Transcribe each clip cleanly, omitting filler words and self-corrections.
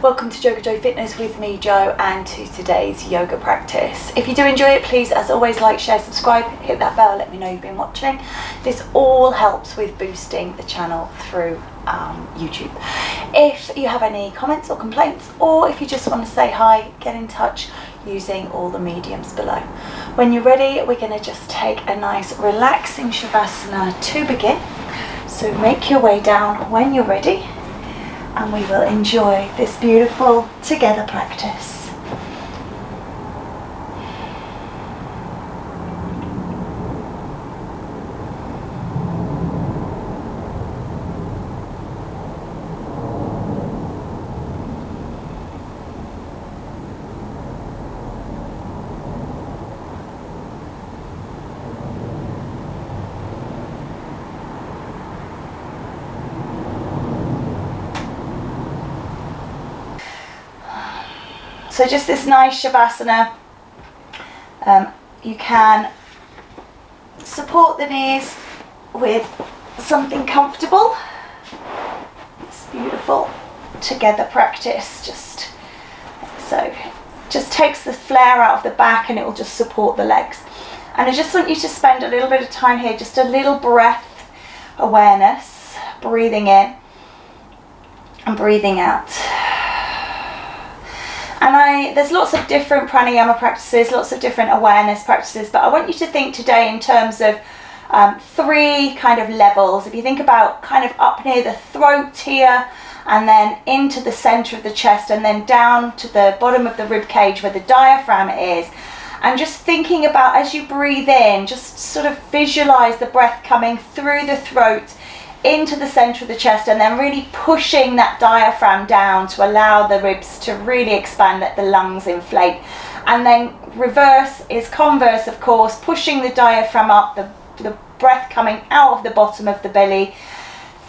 Welcome to JoeGa Fitness with me, Joe, and to today's yoga practice. If you do enjoy it, please, as always, like, share, subscribe, hit that bell, let me know you've been watching. This all helps with boosting the channel through YouTube. If you have any comments or complaints, or if you just want to say hi, get in touch using all the mediums below. When you're ready, we're going to just take a nice relaxing Shavasana to begin. So make your way down when you're ready, and we will enjoy this beautiful together practice. So just this nice Shavasana. You can support the knees with something comfortable. It's beautiful together practice. Just takes the flare out of the back, and it will just support the legs. And I just want you to spend a little bit of time here, just a little breath awareness, breathing in and breathing out. And there's lots of different pranayama practices, lots of different awareness practices, but I want you to think today in terms of three kind of levels. If you think about kind of up near the throat here, and then into the center of the chest, and then down to the bottom of the rib cage where the diaphragm is, and just thinking about, as you breathe in, just sort of visualize the breath coming through the throat into the center of the chest, and then really pushing that diaphragm down to allow the ribs to really expand, let the lungs inflate. And then reverse is converse, of course, pushing the diaphragm up, the breath coming out of the bottom of the belly,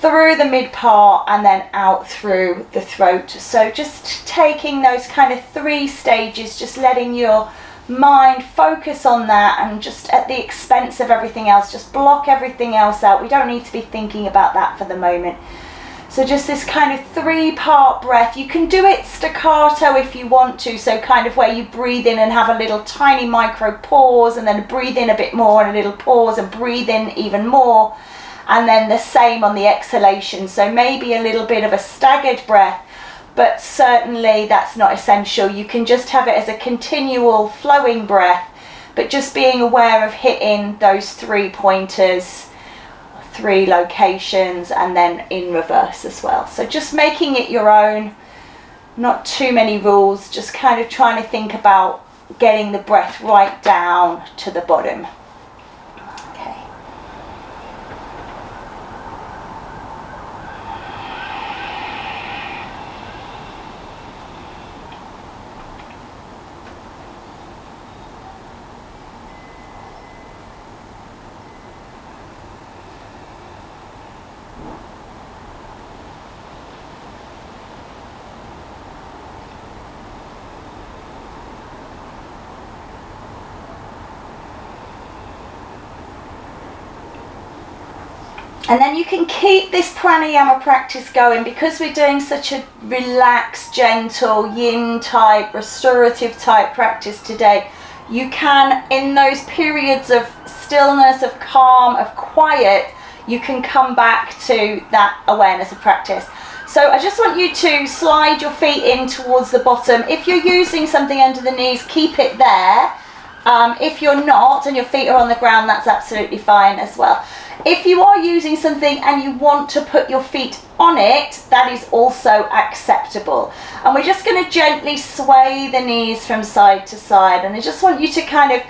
through the mid part, and then out through the throat. So just taking those kind of three stages, just letting your mind focus on that, and just at the expense of everything else, just block everything else out. We don't need to be thinking about that for the moment. So just this kind of three-part breath. You can do it staccato if you want to, so kind of where you breathe in and have a little tiny micro pause, and then breathe in a bit more and a little pause, and breathe in even more, and then the same on the exhalation. So maybe a little bit of a staggered breath, but certainly that's not essential. You can just have it as a continual flowing breath, but just being aware of hitting those 3 pointers, 3 locations, and then in reverse as well. So just making it your own, not too many rules, just kind of trying to think about getting the breath right down to the bottom. Okay. And then you can keep this pranayama practice going, because we're doing such a relaxed, gentle, yin type, restorative type practice today. You can, in those periods of stillness, of calm, of quiet, you can come back to that awareness of practice. So I just want you to slide your feet in towards the bottom. If you're using something under the knees, keep it there. If you're not and your feet are on the ground, that's absolutely fine as well. If you are using something and you want to put your feet on it, that is also acceptable. And we're just going to gently sway the knees from side to side, and I just want you to kind of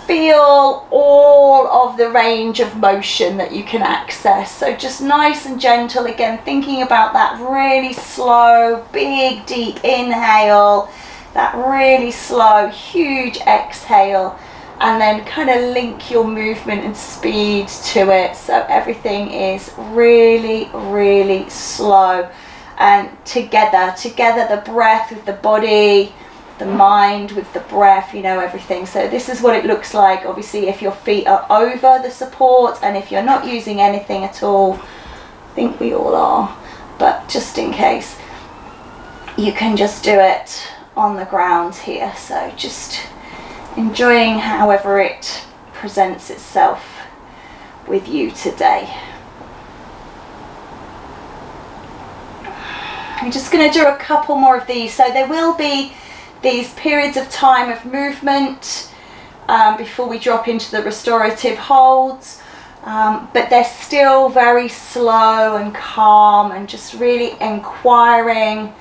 feel all of the range of motion that you can access. So just nice and gentle, again thinking about that really slow, big, deep inhale, that really slow, huge exhale, and then kind of link your movement and speed to it, so everything is really, really slow. And together the breath with the body, the mind with the breath, you know, everything. So this is what it looks like, obviously, if your feet are over the support, and if you're not using anything at all. I think we all are, but just in case. you can just do it on the ground here. So just enjoying however it presents itself with you today. I'm just going to do a couple more of these. So there will be these periods of time of movement before we drop into the restorative holds, but they're still very slow and calm and just really inquiring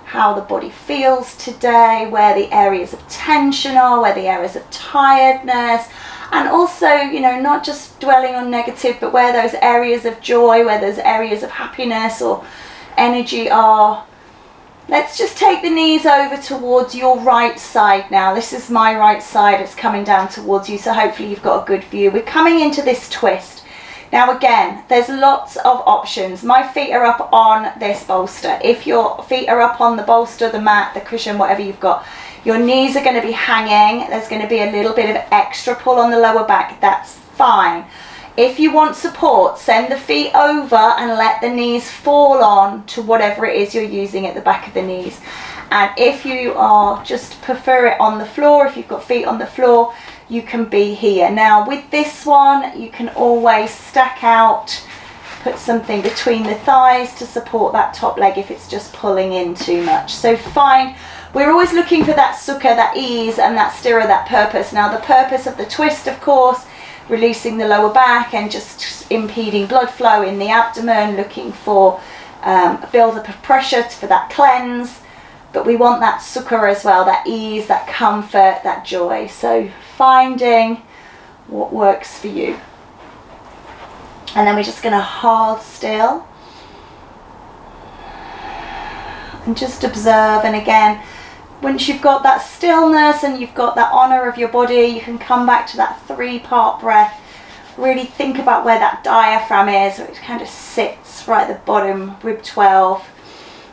how the body feels today, where the areas of tension are, where the areas of tiredness, and also, you know, not just dwelling on negative, but where those areas of joy, where those areas of happiness or energy are. Let's just take the knees over towards your right side now. This is my right side, it's coming down towards you, so hopefully you've got a good view. We're coming into this twist. Now again, there's lots of options. My feet are up on this bolster. If your feet are up on the bolster, the mat, the cushion, whatever you've got, your knees are going to be hanging. There's going to be a little bit of extra pull on the lower back. That's fine. If you want support, send the feet over and let the knees fall on to whatever it is you're using at the back of the knees. And if you are just prefer it on the floor, if you've got feet on the floor, you can be here. Now with this one, you can always stack out, put something between the thighs to support that top leg if it's just pulling in too much. So fine, we're always looking for that sukha, that ease, and that sthira, that purpose. Now the purpose of the twist, of course, releasing the lower back and just impeding blood flow in the abdomen, looking for a build-up of pressure for that cleanse. But we want that sukha as well, that ease, that comfort, that joy. So finding what works for you. And then we're just going to hold still and just observe. And again, once you've got that stillness and you've got that honour of your body, you can come back to that 3-part breath. Really think about where that diaphragm is, where it kind of sits right at the bottom, rib 12.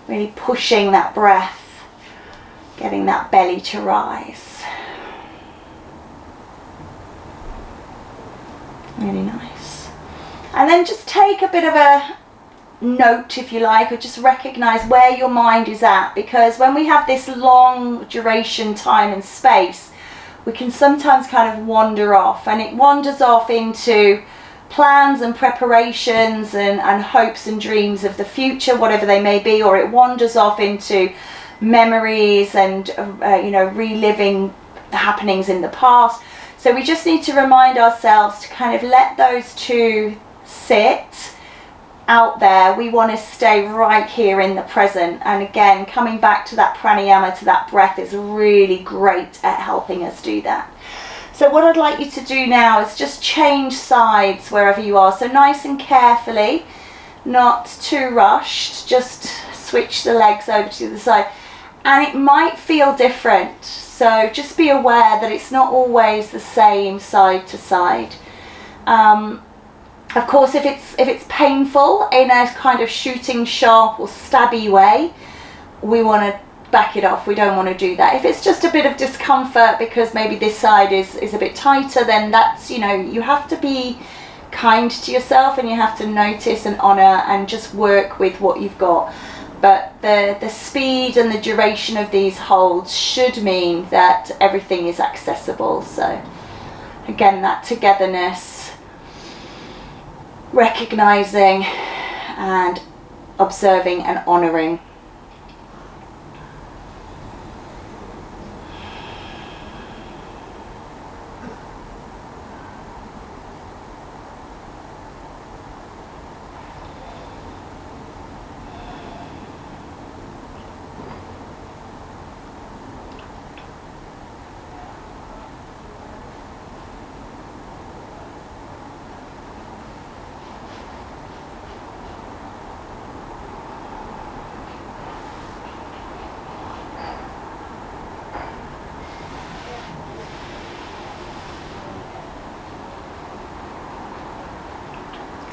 Really pushing that breath, getting that belly to rise. Really nice. And then just take a bit of a note, if you like, or just recognize where your mind is at, because when we have this long duration time and space, we can sometimes kind of wander off, and it wanders off into plans and preparations and hopes and dreams of the future, whatever they may be, or it wanders off into memories and you know, reliving the happenings in the past. So we just need to remind ourselves to kind of let those two sit out there. We want to stay right here in the present, and again, coming back to that pranayama, to that breath, is really great at helping us do that. So what I'd like you to do now is just change sides wherever you are. So nice and carefully, not too rushed, just switch the legs over to the side. And it might feel different, so just be aware that it's not always the same side to side. Of course, if it's painful in a kind of shooting sharp or stabby way, we want to back it off. We don't want to do that. If it's just a bit of discomfort because maybe this side is a bit tighter, then that's, you know, you have to be kind to yourself and you have to notice and honour and just work with what you've got. But the speed and the duration of these holds should mean that everything is accessible. So again, that togetherness, recognizing and observing and honouring.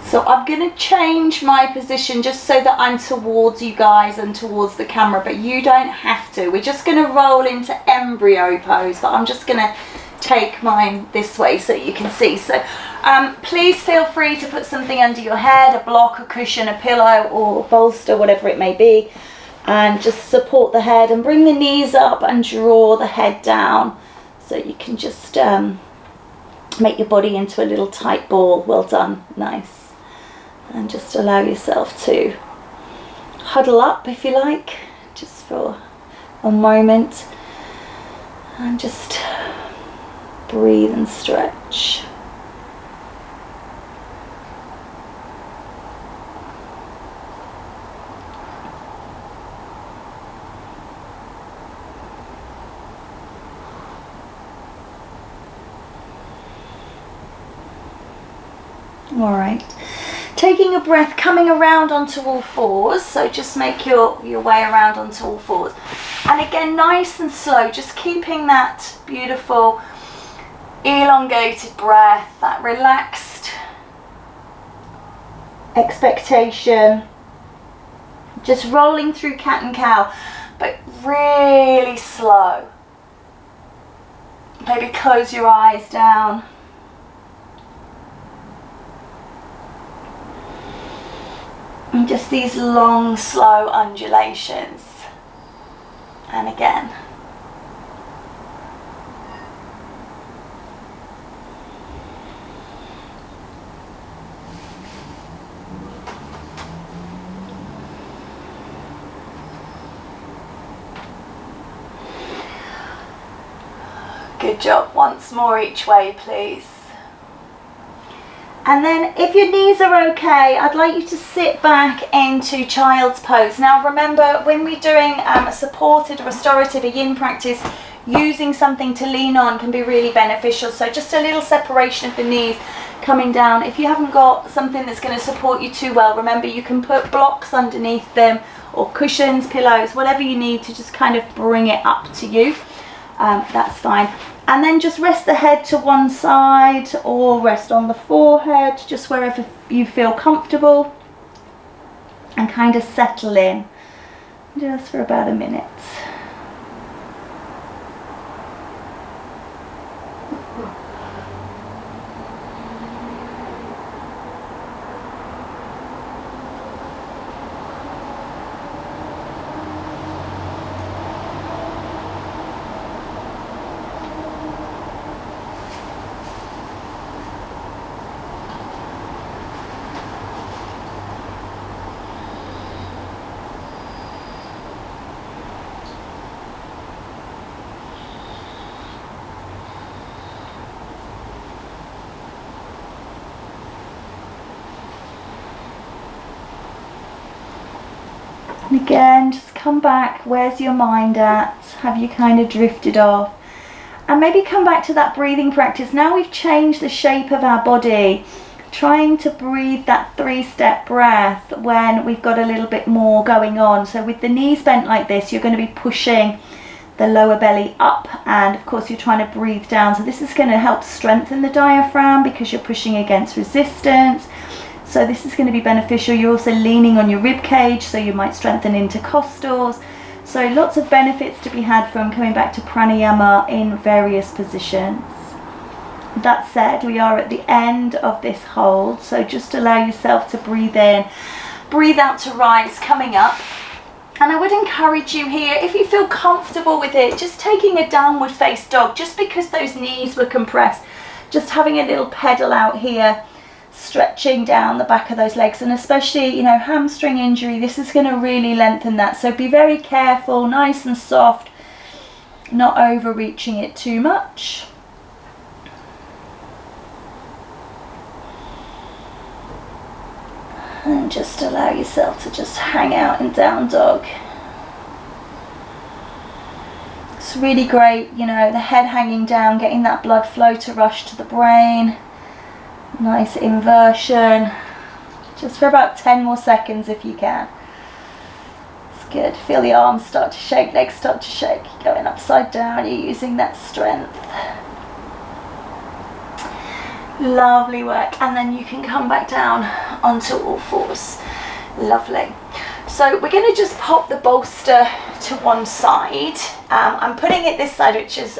So I'm going to change my position just so that I'm towards you guys and towards the camera, but you don't have to. We're just going to roll into embryo pose, but I'm just going to take mine this way so you can see. So please feel free to put something under your head, a block, a cushion, a pillow or bolster, whatever it may be. and just support the head and bring the knees up and draw the head down, so you can just make your body into a little tight ball. Well done, nice. And just allow yourself to huddle up if you like, just for a moment, and just breathe and stretch. All right, taking a breath, coming around onto all fours, so just make your way around onto all fours, and again nice and slow, just keeping that beautiful elongated breath, that relaxed expectation, just rolling through cat and cow, but really slow. Maybe close your eyes down. And just these long, slow undulations. And again. Good job. Once more each way, please. And then if your knees are okay, I'd like you to sit back into child's pose. Now remember, when we're doing a supported restorative, a yin practice, using something to lean on can be really beneficial. So just a little separation of the knees coming down. If you haven't got something that's going to support you too well, remember you can put blocks underneath them, or cushions, pillows, whatever you need to just kind of bring it up to you. That's fine. And then just rest the head to one side, or rest on the forehead, just wherever you feel comfortable, and kind of settle in just for about a minute. And again, just come back. Where's your mind at? Have you kind of drifted off? And maybe come back to that breathing practice. Now we've changed the shape of our body, trying to breathe that 3-step breath when we've got a little bit more going on. So with the knees bent like this, you're going to be pushing the lower belly up, and of course you're trying to breathe down. So this is going to help strengthen the diaphragm because you're pushing against resistance. So this is going to be beneficial. You're also leaning on your rib cage, so you might strengthen intercostals. So lots of benefits to be had from coming back to pranayama in various positions. That said, we are at the end of this hold, so just allow yourself to breathe in, breathe out to rise, coming up. And I would encourage you here, if you feel comfortable with it, just taking a downward face dog, just because those knees were compressed, just having a little pedal out here, stretching down the back of those legs, and especially, you know, hamstring injury, this is going to really lengthen that. So be very careful, nice and soft, not overreaching it too much. And just allow yourself to just hang out in down dog. It's really great, you know, the head hanging down, getting that blood flow to rush to the brain. Nice inversion, just for about 10 more seconds if you can. It's good. Feel the arms start to shake, legs start to shake. You're going upside down, you're using that strength. Lovely work. And then you can come back down onto all fours. Lovely. So we're going to just pop the bolster to one side. I'm putting it this side, which is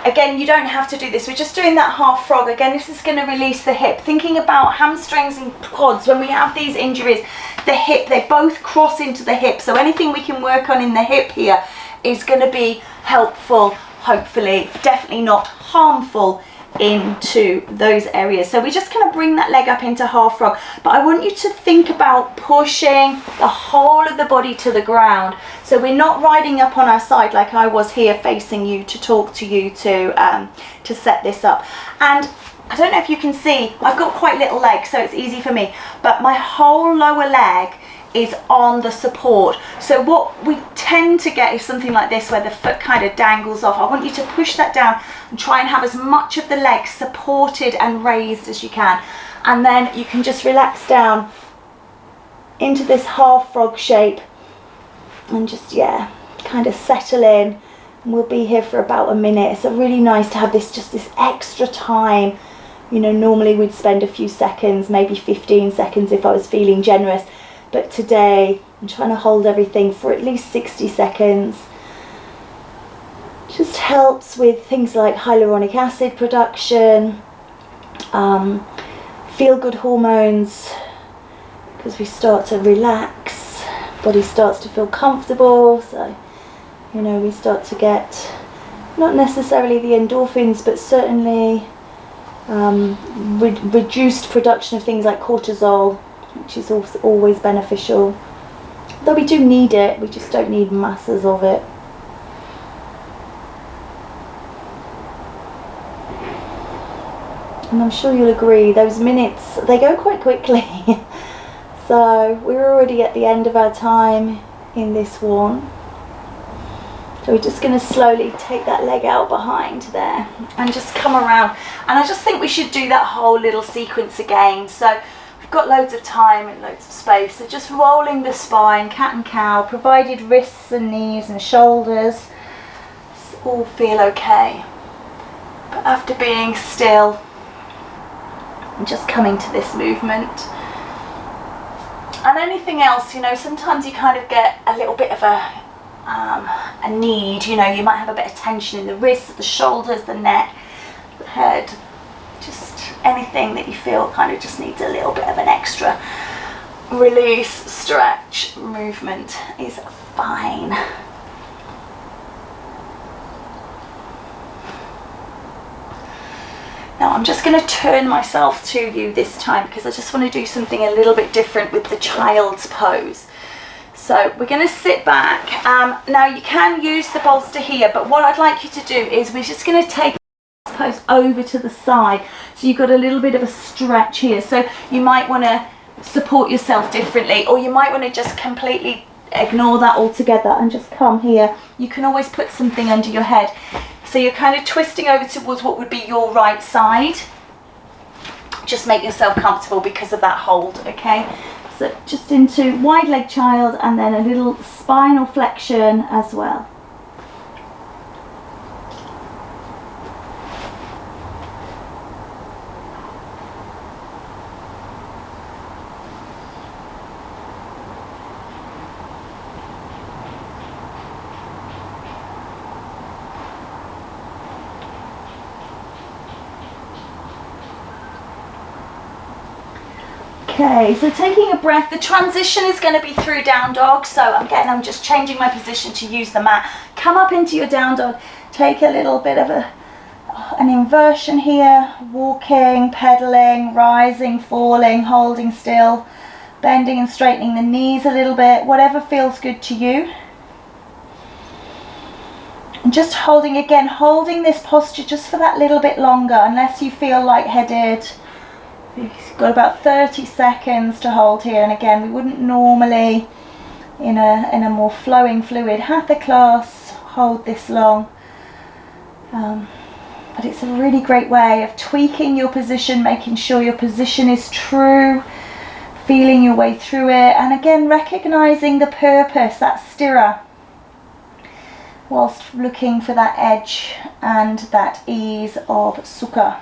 Again, you don't have to do this. We're just doing that half frog. Again, this is going to release the hip. Thinking about hamstrings and quads, when we have these injuries, the hip, they both cross into the hip. So anything we can work on in the hip here is going to be helpful, hopefully, definitely not harmful into those areas. So we're just going to bring that leg up into half frog, but I want you to think about pushing the whole of the body to the ground. So we're not riding up on our side like I was here facing you to talk to you to set this up. And I don't know if you can see, I've got quite little legs, so it's easy for me, but my whole lower leg is on the support. So what we tend to get is something like this, where the foot kind of dangles off. I want you to push that down and try and have as much of the leg supported and raised as you can. And then you can just relax down into this half frog shape and just, yeah, kind of settle in. And we'll be here for about a minute. It's really nice to have this, just this extra time. You know, normally we'd spend a few seconds, maybe 15 seconds if I was feeling generous. But today, I'm trying to hold everything for at least 60 seconds. Just helps with things like hyaluronic acid production, feel-good hormones, because we start to relax, body starts to feel comfortable. So, you know, we start to get, not necessarily the endorphins, but certainly reduced production of things like cortisol, which is also always beneficial. Though we do need it, we just don't need masses of it. And I'm sure you'll agree, those minutes, they go quite quickly. So we're already at the end of our time in this one. So we're just going to slowly take that leg out behind there and just come around. And I just think we should do that whole little sequence again. So got loads of time and loads of space, so just rolling the spine, cat and cow, provided wrists and knees and shoulders all feel okay. But after being still and just coming to this movement. And anything else, you know, sometimes you kind of get a little bit of a need, you know, you might have a bit of tension in the wrists, the shoulders, the neck, the head. Just anything that you feel kind of just needs a little bit of an extra release, stretch, movement is fine. Now I'm just going to turn myself to you this time, because I just want to do something a little bit different with the child's pose. So we're going to sit back. Now you can use the bolster here, but what I'd like you to do is we're just going to take pose over to the side, so you've got a little bit of a stretch here. So you might want to support yourself differently, or you might want to just completely ignore that altogether and just come here. You can always put something under your head, so you're kind of twisting over towards what would be your right side. Just make yourself comfortable because of that hold. Okay, so just into wide leg child and then a little spinal flexion as well. Okay, so taking a breath, the transition is going to be through down dog. So I'm just changing my position to use the mat. Come up into your down dog, take a little bit of an inversion here, walking, pedaling, rising, falling, holding still, bending and straightening the knees a little bit, whatever feels good to you. And just holding this posture just for that little bit longer, unless you feel lightheaded. You've got about 30 seconds to hold here, and again, we wouldn't normally in a more flowing fluid hatha class hold this long, but it's a really great way of tweaking your position, making sure your position is true, feeling your way through it, and again recognizing the purpose, that sthira, whilst looking for that edge and that ease of sukha.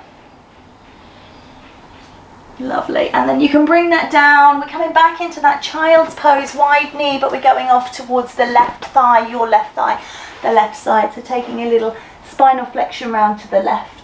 Lovely. And then you can bring that down. We're coming back into that child's pose, wide knee, but we're going off towards the left thigh, your left thigh, the left side. So taking a little spinal flexion round to the left.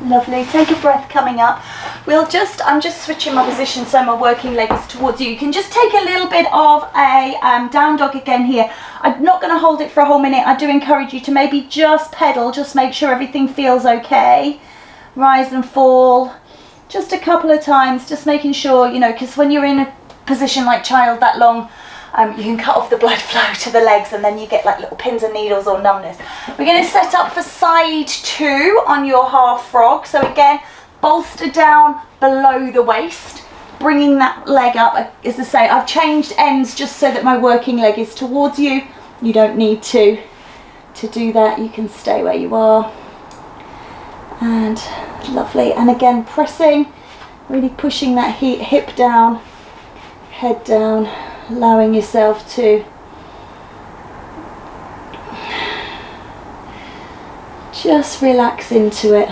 Lovely. Take a breath coming up. I'm just switching my position so my working leg is towards you. You can just take a little bit of a down dog again here. I'm not going to hold it for a whole minute. I do encourage you to maybe just pedal, just make sure everything feels okay. Rise and fall just a couple of times, just making sure, you know, because when you're in a position like child that long, you can cut off the blood flow to the legs and then you get like little pins and needles or numbness. We're going to set up for side 2 on your half frog. So again, bolster down below the waist, bringing that leg up. As I say, I've changed ends just so that my working leg is towards you. You don't need to do that. You can stay where you are. And lovely. And again, pressing, really pushing that hip down, head down, allowing yourself to just relax into it.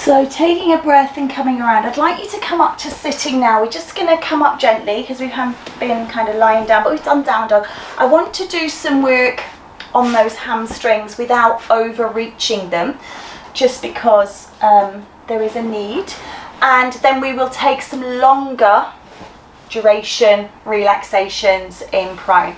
So taking a breath and coming around, I'd like you to come up to sitting now. We're just going to come up gently because we've been kind of lying down, but we've done down dog. I want to do some work on those hamstrings without overreaching them, just because there is a need. And then we will take some longer duration relaxations in prone.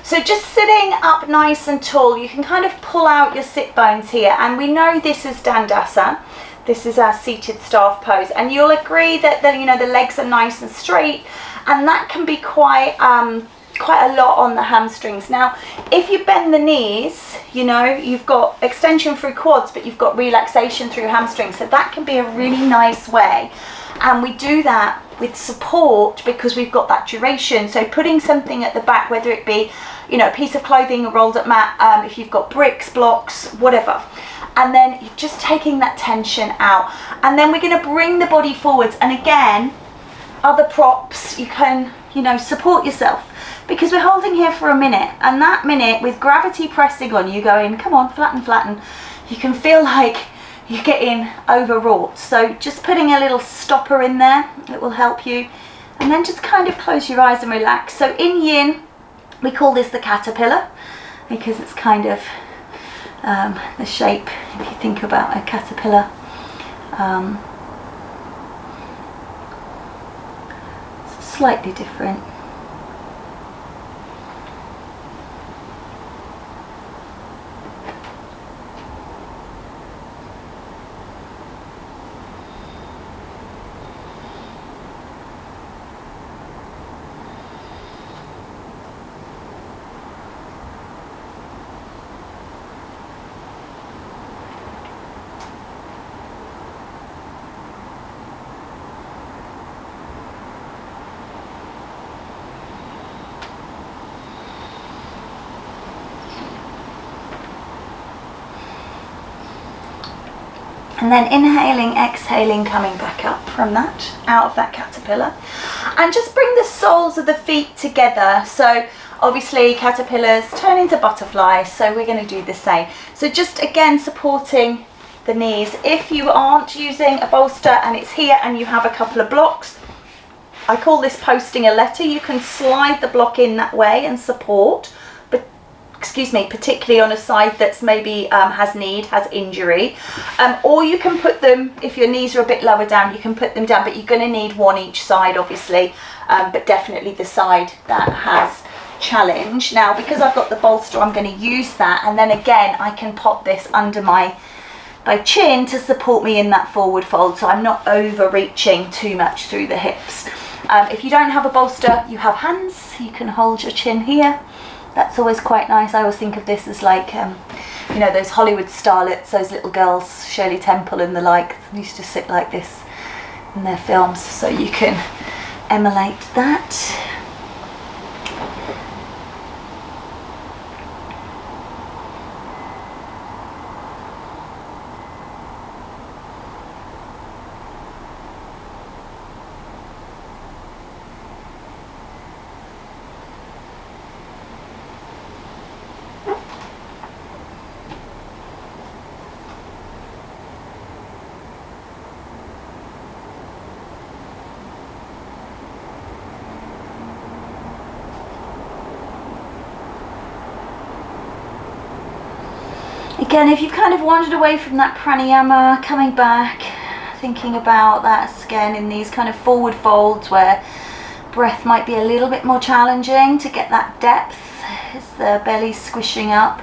So just sitting up nice and tall, you can kind of pull out your sit bones here, and we know this is Dandasana. This is our seated staff pose, and you'll agree that the legs are nice and straight, and that can be quite a lot on the hamstrings. Now, if you bend the knees, you've got extension through quads, but you've got relaxation through hamstrings, so that can be a really nice way. And we do that with support because we've got that duration. So putting something at the back, whether it be, a piece of clothing, a rolled up mat, if you've got bricks, blocks, whatever. And then you're just taking that tension out. And then we're going to bring the body forwards. And again, other props, you can, support yourself. Because we're holding here for a minute. And that minute, with gravity pressing on you, going, come on, flatten, flatten, you can feel like you're getting overwrought. So just putting a little stopper in there, it will help you. And then just kind of close your eyes and relax. So in Yin, we call this the caterpillar, because it's kind of the shape, if you think about a caterpillar. Slightly different. And then inhaling, exhaling, coming back up from that, out of that caterpillar. And just bring the soles of the feet together. So obviously caterpillars turn into butterflies, so we're going to do the same. So just again supporting the knees. If you aren't using a bolster and it's here and you have a couple of blocks, I call this posting a letter. You can slide the block in that way and support, but excuse me, particularly on a side that's maybe has injury, or you can put them, if your knees are a bit lower down, you can put them down, but you're going to need one each side obviously, but definitely the side that has challenge. Now because I've got the bolster, I'm going to use that, and then again I can pop this under my chin to support me in that forward fold, so I'm not overreaching too much through the hips. If you don't have a bolster, you have hands, you can hold your chin here. That's always quite nice. I always think of this as like, you know, those Hollywood starlets, those little girls, Shirley Temple and the like, used to sit like this in their films, so you can emulate that. Again, if you've kind of wandered away from that pranayama, coming back, thinking about that again in these kind of forward folds where breath might be a little bit more challenging to get that depth as the belly's squishing up.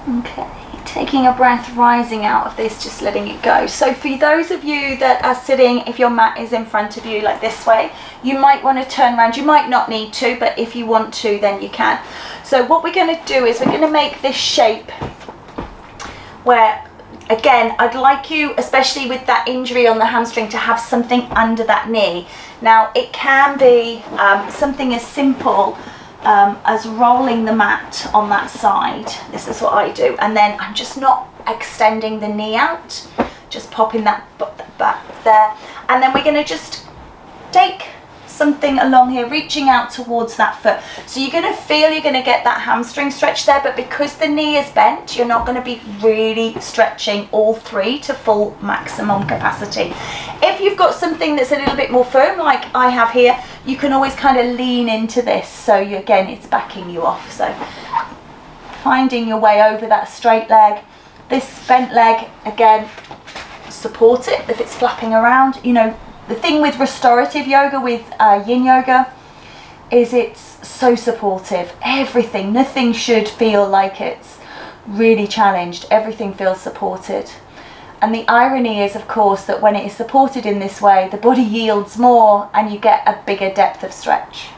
Okay, taking a breath, rising out of this, just letting it go. So for those of you that are sitting, if your mat is in front of you like this way, you might want to turn around. You might not need to, but if you want to, then you can. So what we're going to do is we're going to make this shape where, again, I'd like you, especially with that injury on the hamstring, to have something under that knee. Now, it can be something as simple as rolling the mat on that side. This is what I do, and then I'm just not extending the knee out, just popping that back there, and then we're going to just take something along here, reaching out towards that foot. So you're going to feel you're going to get that hamstring stretch there, but because the knee is bent, you're not going to be really stretching all three to full maximum capacity. If you've got something that's a little bit more firm, like I have here, you can always kind of lean into this, so you, again, it's backing you off. So finding your way over that straight leg. This bent leg, again, support it if it's flapping around. You know, the thing with restorative yoga, with Yin Yoga, is it's so supportive. Everything, nothing should feel like it's really challenged. Everything feels supported. And the irony is, of course, that when it is supported in this way, the body yields more and you get a bigger depth of stretch.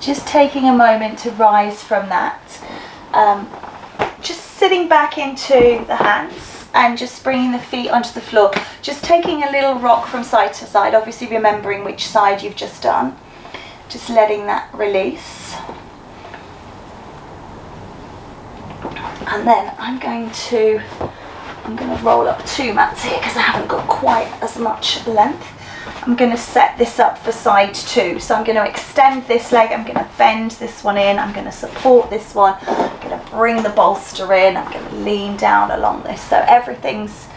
Just taking a moment to rise from that, just sitting back into the hands and just bringing the feet onto the floor, just taking a little rock from side to side, obviously remembering which side you've just done, just letting that release. And then I'm going to roll up two mats here because I haven't got quite as much length. I'm going to set this up for side two. So I'm going to extend this leg, I'm going to bend this one in, I'm going to support this one, I'm going to bring the bolster in, I'm going to lean down along this. So everything's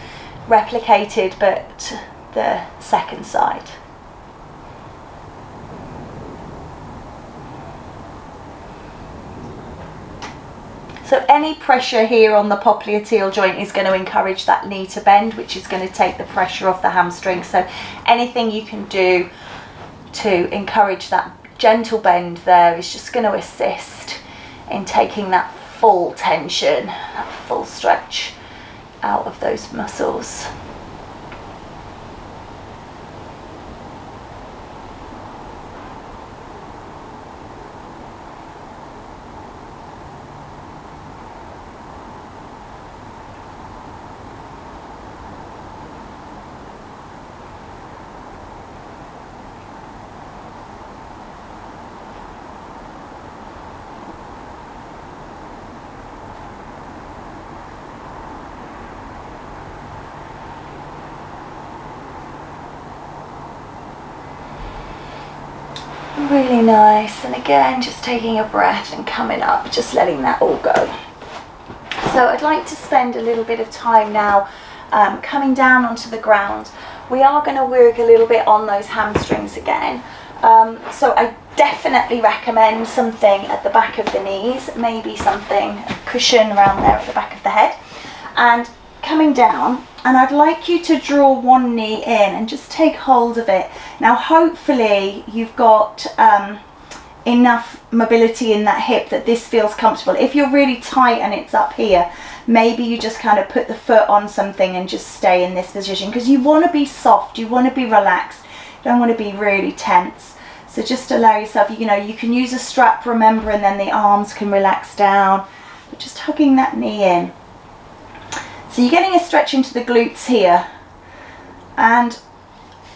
replicated, but the second side. So any pressure here on the popliteal joint is going to encourage that knee to bend, which is going to take the pressure off the hamstring. So anything you can do to encourage that gentle bend there is just going to assist in taking that full tension, that full stretch out of those muscles. Really nice. And again, just taking a breath and coming up, just letting that all go. So I'd like to spend a little bit of time now coming down onto the ground. We are going to work a little bit on those hamstrings again. So I definitely recommend something at the back of the knees, maybe something, a cushion around there at the back of the head. And coming down, and I'd like you to draw one knee in and just take hold of it. Now hopefully you've got enough mobility in that hip that this feels comfortable. If you're really tight and it's up here, maybe you just kind of put the foot on something and just stay in this position, because you want to be soft, you want to be relaxed, you don't want to be really tense. So just allow yourself, you know, you can use a strap, remember, and then the arms can relax down, but just hugging that knee in. So you're getting a stretch into the glutes here, and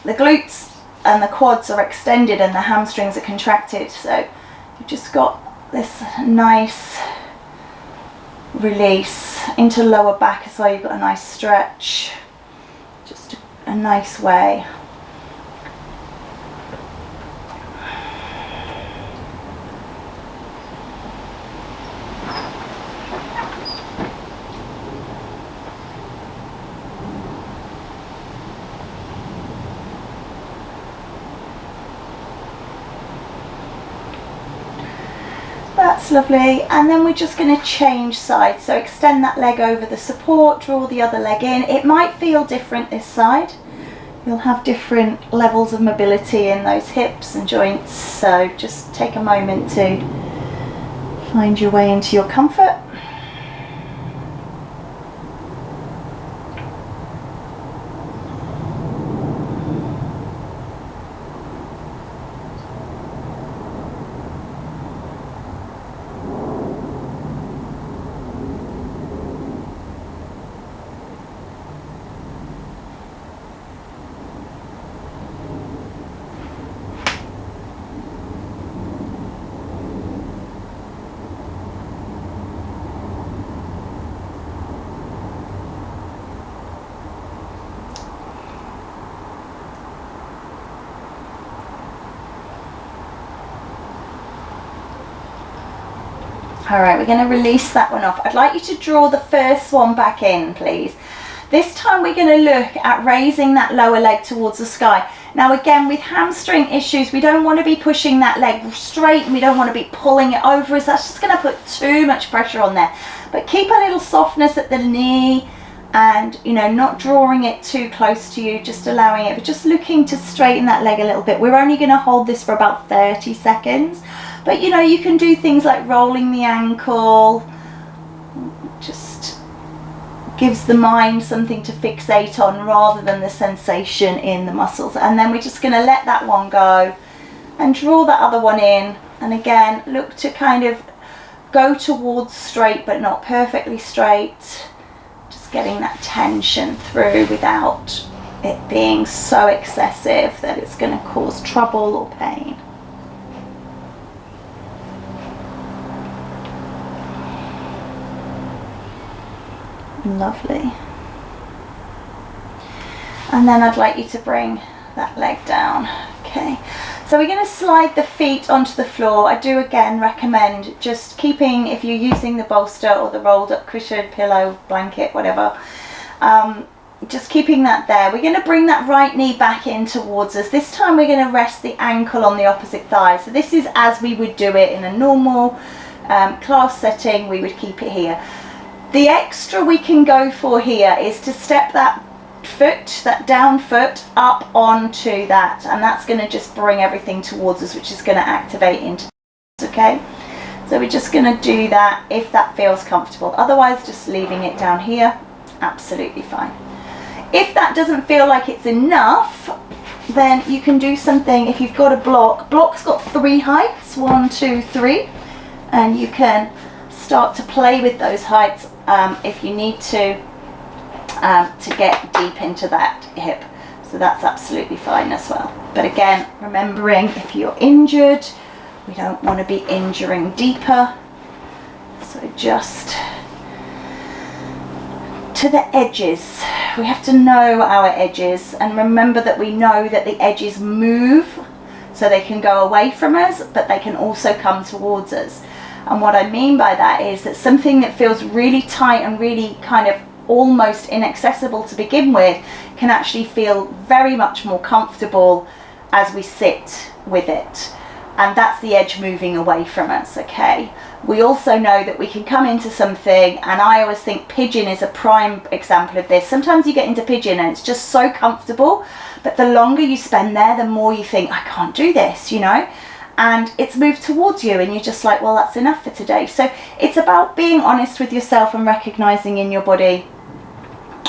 the glutes and the quads are extended and the hamstrings are contracted. So you've just got this nice release into lower back as well. You've got a nice stretch, just a nice way. That's lovely. And then we're just going to change sides. So extend that leg over the support, draw the other leg in. It might feel different this side. You'll have different levels of mobility in those hips and joints. So just take a moment to find your way into your comfort. All right, we're going to release that one off. I'd like you to draw the first one back in, please. This time we're going to look at raising that lower leg towards the sky. Now again, with hamstring issues, we don't want to be pushing that leg straight and we don't want to be pulling it over, as that's just going to put too much pressure on there. But keep a little softness at the knee and, you know, not drawing it too close to you, just allowing it, but just looking to straighten that leg a little bit. We're only going to hold this for about 30 seconds. But you know, you can do things like rolling the ankle, just gives the mind something to fixate on rather than the sensation in the muscles. And then we're just going to let that one go and draw that other one in. And again, look to kind of go towards straight but not perfectly straight. Just getting that tension through without it being so excessive that it's going to cause trouble or pain. Lovely. And then I'd like you to bring that leg down. Okay, so we're going to slide the feet onto the floor. I do again recommend just keeping, if you're using the bolster or the rolled up cushion, pillow, blanket, whatever, just keeping that there. We're going to bring that right knee back in towards us. This time we're going to rest the ankle on the opposite thigh. So this is as we would do it in a normal class setting. We would keep it here. The extra we can go for here is to step that foot, that down foot, up onto that, and that's going to just bring everything towards us, which is going to activate into this, okay? So we're just going to do that if that feels comfortable. Otherwise, just leaving it down here, absolutely fine. If that doesn't feel like it's enough, then you can do something. If you've got a block's got 3 heights, 1, 2, 3, and you can start to play with those heights if you need to get deep into that hip. So that's absolutely fine as well. But again, remembering if you're injured, we don't want to be injuring deeper. So just to the edges. We have to know our edges, and remember that we know that the edges move, so they can go away from us, but they can also come towards us. And what I mean by that is that something that feels really tight and really kind of almost inaccessible to begin with can actually feel very much more comfortable as we sit with it. And that's the edge moving away from us, okay? We also know that we can come into something, and I always think pigeon is a prime example of this. Sometimes you get into pigeon and it's just so comfortable, but the longer you spend there, the more you think, I can't do this, you know? And it's moved towards you and you're just like, well, that's enough for today. So it's about being honest with yourself and recognizing in your body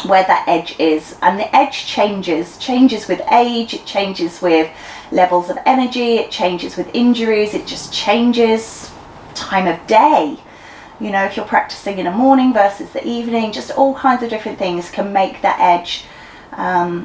where that edge is. And the edge changes with age, it changes with levels of energy, it changes with injuries, it just changes time of day. You know, if you're practicing in the morning versus the evening, just all kinds of different things can make that edge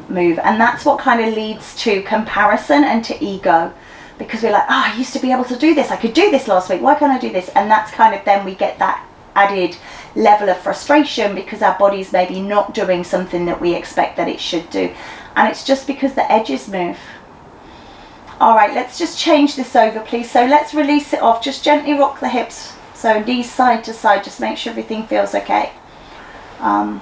move. And that's what kind of leads to comparison and to ego, because we're like, oh, I used to be able to do this, I could do this last week, why can't I do this? And that's kind of, then we get that added level of frustration because our body's maybe not doing something that we expect that it should do, and it's just because the edges move. All right, let's just change this over, please. So let's release it off, just gently rock the hips, so knees side to side, just make sure everything feels okay. And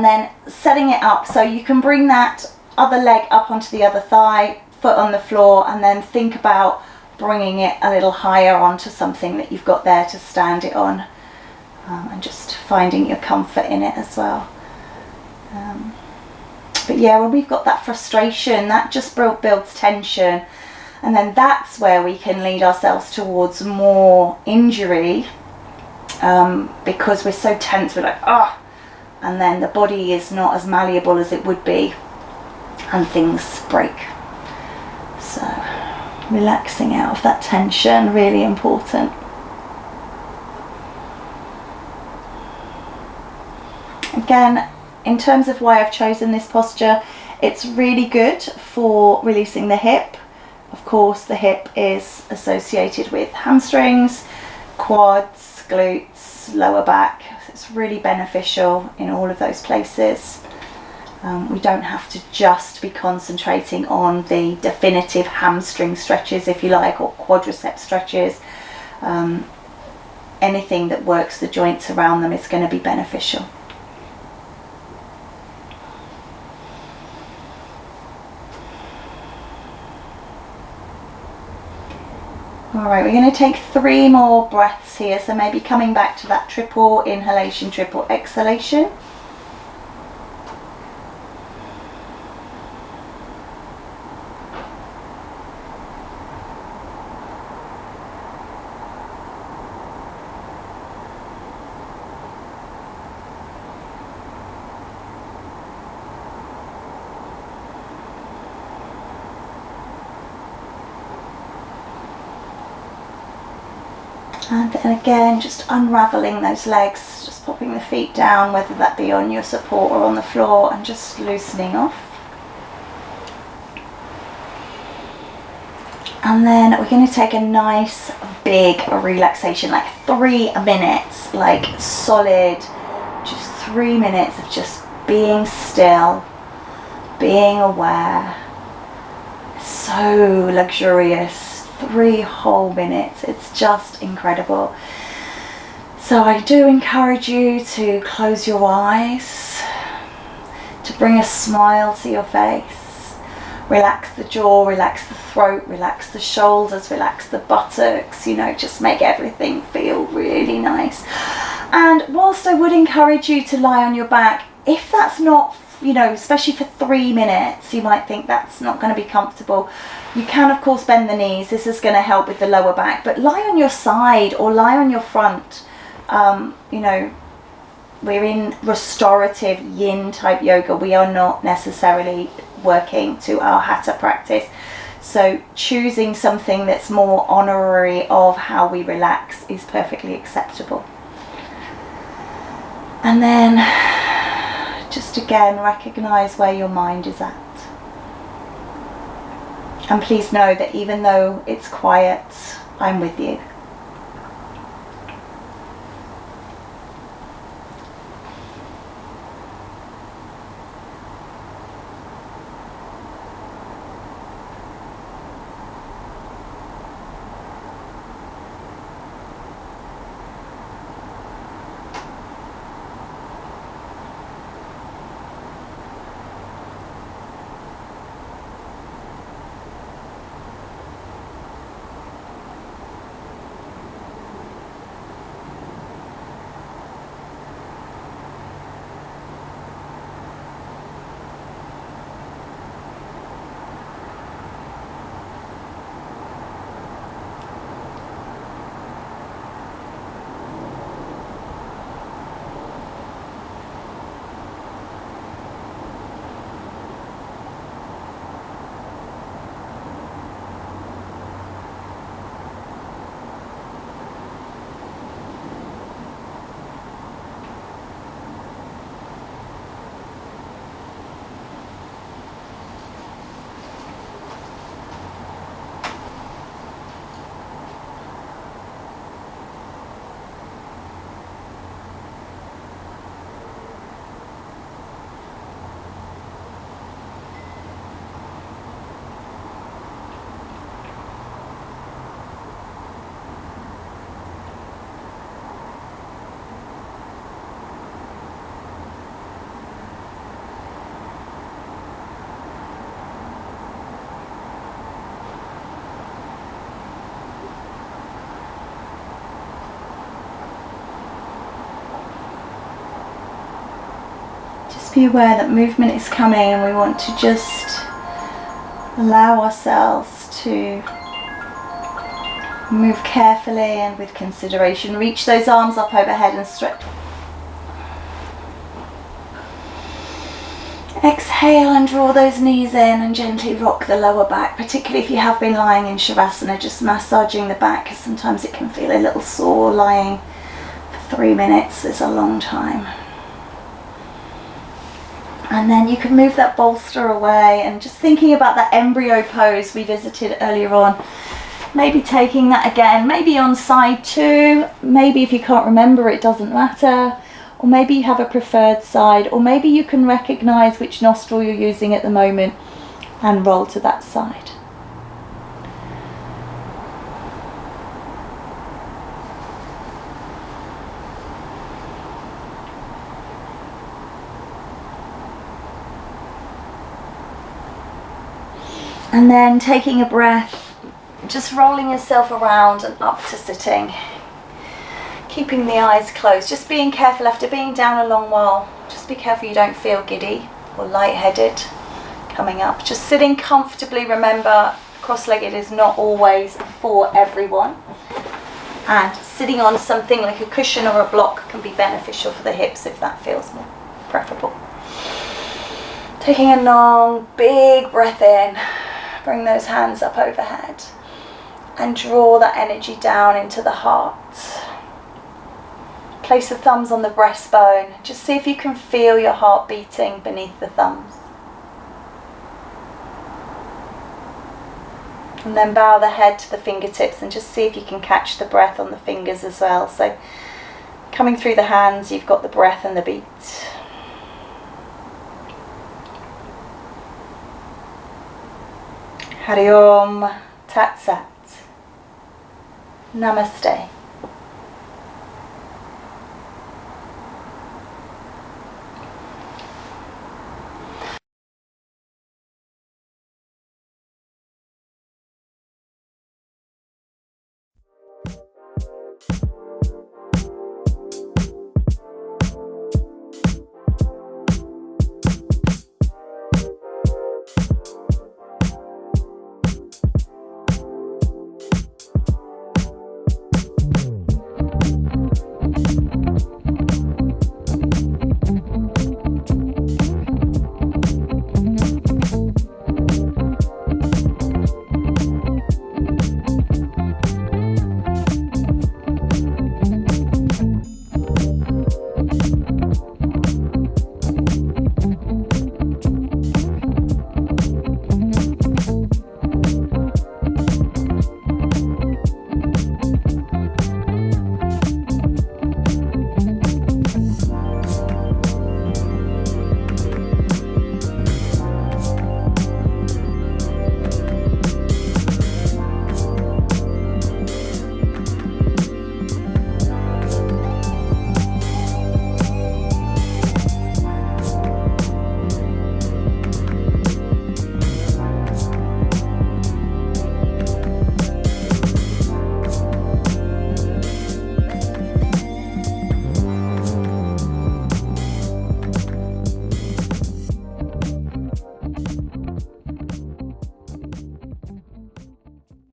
then setting it up so you can bring that other leg up onto the other thigh, foot on the floor, and then think about bringing it a little higher onto something that you've got there to stand it on, and just finding your comfort in it as well. But yeah, when we've got that frustration, that just builds tension, and then that's where we can lead ourselves towards more injury, because we're so tense, we're like, ah, and then the body is not as malleable as it would be, and things break. So relaxing out of that tension, really important. Again, in terms of why I've chosen this posture, it's really good for releasing the hip. Of course, the hip is associated with hamstrings, quads, glutes, lower back. It's really beneficial in all of those places. We don't have to just be concentrating on the definitive hamstring stretches, if you like, or quadricep stretches. Anything that works the joints around them is going to be beneficial. All right, we're going to take 3 more breaths here, so maybe coming back to that triple inhalation, triple exhalation. And then again, just unraveling those legs, just popping the feet down, whether that be on your support or on the floor, and just loosening off. And then we're going to take a nice big relaxation, like 3 minutes, like solid, just 3 minutes of just being still, being aware. So luxurious. 3 whole minutes. It's just incredible. So I do encourage you to close your eyes, to bring a smile to your face. Relax the jaw, relax the throat, relax the shoulders, relax the buttocks, you know, just make everything feel really nice. And whilst I would encourage you to lie on your back, if that's not, you know, especially for 3 minutes, you might think that's not going to be comfortable. You can, of course, bend the knees. This is going to help with the lower back, but lie on your side or lie on your front. You know, we're in restorative yin type yoga. We are not necessarily working to our hatha practice. So choosing something that's more honorary of how we relax is perfectly acceptable. And then just again recognize where your mind is at. And please know that even though it's quiet, I'm with you. Be aware that movement is coming, and we want to just allow ourselves to move carefully and with consideration. Reach those arms up overhead and stretch. Exhale and draw those knees in and gently rock the lower back, particularly if you have been lying in Shavasana, just massaging the back, because sometimes it can feel a little sore. Lying for 3 minutes is a long time. And then you can move that bolster away and just thinking about that embryo pose we visited earlier on. Maybe taking that again, maybe on side 2, maybe if you can't remember it doesn't matter, or maybe you have a preferred side, or maybe you can recognize which nostril you're using at the moment and roll to that side. And then taking a breath, just rolling yourself around and up to sitting. Keeping the eyes closed, just being careful after being down a long while. Just be careful you don't feel giddy or lightheaded coming up. Just sitting comfortably. Remember, cross-legged is not always for everyone. And sitting on something like a cushion or a block can be beneficial for the hips if that feels more preferable. Taking a long, big breath in. Bring those hands up overhead and draw that energy down into the heart. Place the thumbs on the breastbone. Just see if you can feel your heart beating beneath the thumbs. And then bow the head to the fingertips and just see if you can catch the breath on the fingers as well. So coming through the hands, you've got the breath and the beat. Hari Om Tat Sat. Namaste.